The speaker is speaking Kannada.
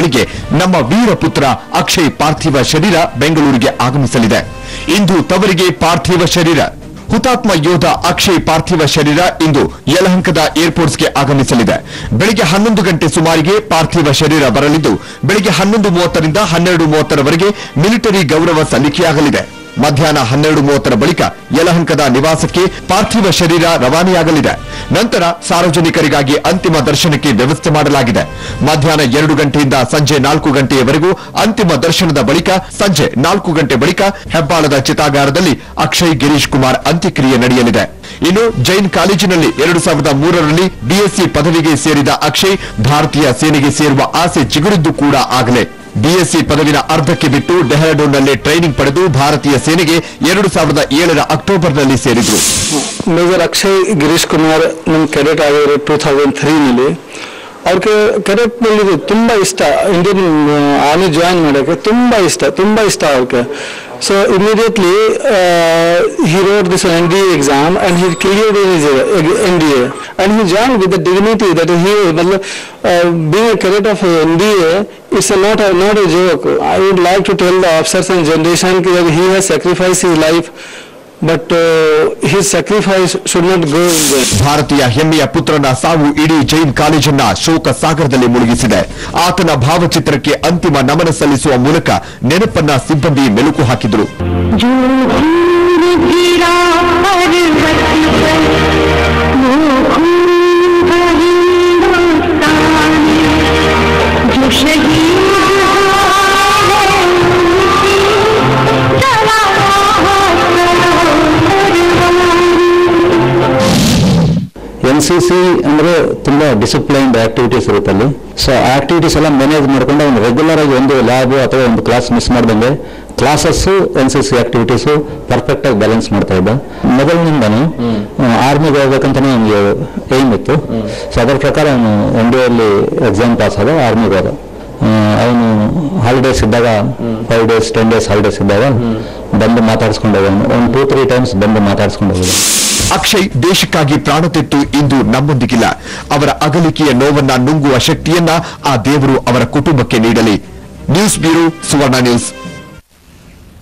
ಬೆಳಿಗ್ಗೆ ನಮ್ಮ ವೀರ ಪುತ್ರ ಅಕ್ಷಯ್ ಪಾರ್ಥಿವ ಶರೀರ ಬೆಂಗಳೂರಿಗೆ ಆಗಮಿಸಲಿದೆ. ಇಂದು ತವರಿಗೆ ಪಾರ್ಥಿವ ಶರೀರ. ಹುತಾತ್ಮ ಯೋಧ ಅಕ್ಷಯ್ ಪಾರ್ಥಿವ ಶರೀರ ಇಂದು ಯಲಹಂಕದ ಏರ್ಪೋರ್ಟ್ಸ್ಗೆ ಆಗಮಿಸಲಿದೆ. ಬೆಳಿಗ್ಗೆ 11 ಗಂಟೆ ಸುಮಾರಿಗೆ ಪಾರ್ಥಿವ ಶರೀರ ಬರಲಿದ್ದು ಬೆಳಿಗ್ಗೆ 11:30 ರಿಂದ 12:30 ಮಿಲಿಟರಿ ಗೌರವ ಸಲ್ಲಿಕೆಯಾಗಲಿದೆ. ಮಧ್ಯಾಹ್ನ 12:30 ಬಳಿಕ ಯಲಹಂಕದ ನಿವಾಸಕ್ಕೆ ಪಾರ್ಥಿವ ಶರೀರ ರವಾನೆಯಾಗಲಿದೆ. ನಂತರ ಸಾರ್ವಜನಿಕರಿಗಾಗಿ ಅಂತಿಮ ದರ್ಶನಕ್ಕೆ ವ್ಯವಸ್ಥೆ ಮಾಡಲಾಗಿದೆ. ಮಧ್ಯಾಹ್ನ 2 ಗಂಟೆಯಿಂದ ಸಂಜೆ 4 ಗಂಟೆಯವರೆಗೂ ಅಂತಿಮ ದರ್ಶನದ ಬಳಿಕ ಸಂಜೆ 4 ಗಂಟೆ ಬಳಿಕ ಹೆಬ್ಬಾಳದ ಚಿತಾಗಾರದಲ್ಲಿ ಅಕ್ಷಯ್ ಗಿರೀಶ್ ಕುಮಾರ್ ಅಂತ್ಯಕ್ರಿಯೆ ನಡೆಯಲಿದೆ. ಇನ್ನು ಜೈನ್ ಕಾಲೇಜಿನಲ್ಲಿ 2003ರಲ್ಲಿ ಬಿಎಸ್ಸಿ ಪದವಿಗೆ ಸೇರಿದ ಅಕ್ಷಯ್ ಭಾರತೀಯ ಸೇನೆಗೆ ಸೇರುವ ಆಸೆ ಚಿಗುರಿದ್ದು ಕೂಡ ಆಗಲೇ. ಬಿಎಸ್ಸಿ ಪದವಿನ ಅರ್ಧಕ್ಕೆ ಬಿಟ್ಟು ಡೆಹ್ರಾಡೂನ್ನಲ್ಲಿ ಟ್ರೈನಿಂಗ್ ಪಡೆದು ಭಾರತೀಯ ಸೇನೆಗೆ 2007ರ ಅಕ್ಟೋಬರ್ನಲ್ಲಿ ಸೇರಿದ್ರು. ಮೇಜರ್ ಅಕ್ಷಯ್ ಗಿರೀಶ್ ಕುಮಾರ್ ನಮ್ಮ ಕೆಡೆಟ್ ಆಗಿರೋ 2003ನಲ್ಲಿ. ಅವ್ರಿಗೆ ಕೆಡೆಟ್ ನಲ್ಲಿ ತುಂಬಾ ಇಷ್ಟ, ಇಂಡಿಯನ್ ಆರ್ಮಿ ಜಾಯಿನ್ ಮಾಡೋಕ್ಕೆ ತುಂಬಾ ಇಷ್ಟ ಅವ್ರಿಗೆ. So immediately he wrote this NDA exam and he cleared his NDA and he joined with the dignity that he being a cadet of NDA is not a joke. I would like to tell the officers and generation that he has sacrificed his life, but his sacrifice should not go in vain. ಭಾರತೀಯ ಹೆಮ್ಮೆಯ ಪುತ್ರನ ಸಾವು ಇಡೀ ಜೈನ್ ಕಾಲೇಜನ್ನ ಶೋಕ ಸಾಗರದಲ್ಲಿ ಮುಳುಗಿಸಿದೆ. ಆತನ ಭಾವಚಿತ್ರಕ್ಕೆ ಅಂತಿಮ ನಮನ ಸಲ್ಲಿಸುವ ಮೂಲಕ ನೆನಪನ್ನ ಸಿಬ್ಬಂದಿ ಮೆಲುಕು ಹಾಕಿದರು. NCC ಅಂದ್ರೆ ತುಂಬಾ ಡಿಸಿಪ್ಲೈನ್ಡ್ ಆಕ್ಟಿವಿಟೀಸ್ ಇರುತ್ತೆ ಅಲ್ಲಿ. ಸೊ ಆಕ್ಟಿವಿಟೀಸ್ ಎಲ್ಲ ಮ್ಯಾನೇಜ್ ಮಾಡ್ಕೊಂಡು ಅವ್ನು ರೆಗ್ಯುಲರ್ ಆಗಿ ಒಂದು ಲ್ಯಾಬ್ ಅಥವಾ ಒಂದು ಕ್ಲಾಸ್ ಮಿಸ್ ಮಾಡ್ದಂಗೆ ಕ್ಲಾಸಸ್ NCC ಆಕ್ಟಿವಿಟೀಸ್ ಪರ್ಫೆಕ್ಟ್ ಆಗಿ ಬ್ಯಾಲೆನ್ಸ್ ಮಾಡ್ತಾ ಇದ್ದ. ಮೊದಲಿನಿಂದನೂ ಆರ್ಮಿಗೆ ಹೋಗ್ಬೇಕಂತಾನೆ ಅವನಿಗೆ ಏಮ್ ಇತ್ತು. ಸೊ ಅದರ ಪ್ರಕಾರ ಅವನು NDA ಅಲ್ಲಿ ಎಕ್ಸಾಮ್ ಪಾಸ್ ಆದ, ಆರ್ಮಿಗೆ ಹೋದ. ಅವನು ಹಾಲಿಡೇಸ್ ಇದ್ದಾಗ 5 days 10 days ಹಾಲಿಡೇಸ್ ಇದ್ದಾಗ ಬಂದು ಮಾತಾಡಿಸ್ಕೊಂಡು ಹೋಗೋನು. ಒಂದು 2-3 times ಬಂದು ಮಾತಾಡಿಸ್ಕೊಂಡು ಹೋಗೋದು. ಅಕ್ಷಯ್ ದೇಶಕ್ಕಾಗಿ ಪ್ರಾಣ ತೆತ್ತು ಇಂದು ನಮ್ಮೊಂದಿಗಿಲ್ಲ. ಅವರ ಅಗಲಿಕೆಯ ನೋವನ್ನ ನುಂಗುವ ಶಕ್ತಿಯನ್ನ ಆ ದೇವರು ಅವರ ಕುಟುಂಬಕ್ಕೆ ನೀಡಲಿ. ನ್ಯೂಸ್ ಬ್ಯೂರೋ, ಸುವರ್ಣ ನ್ಯೂಸ್.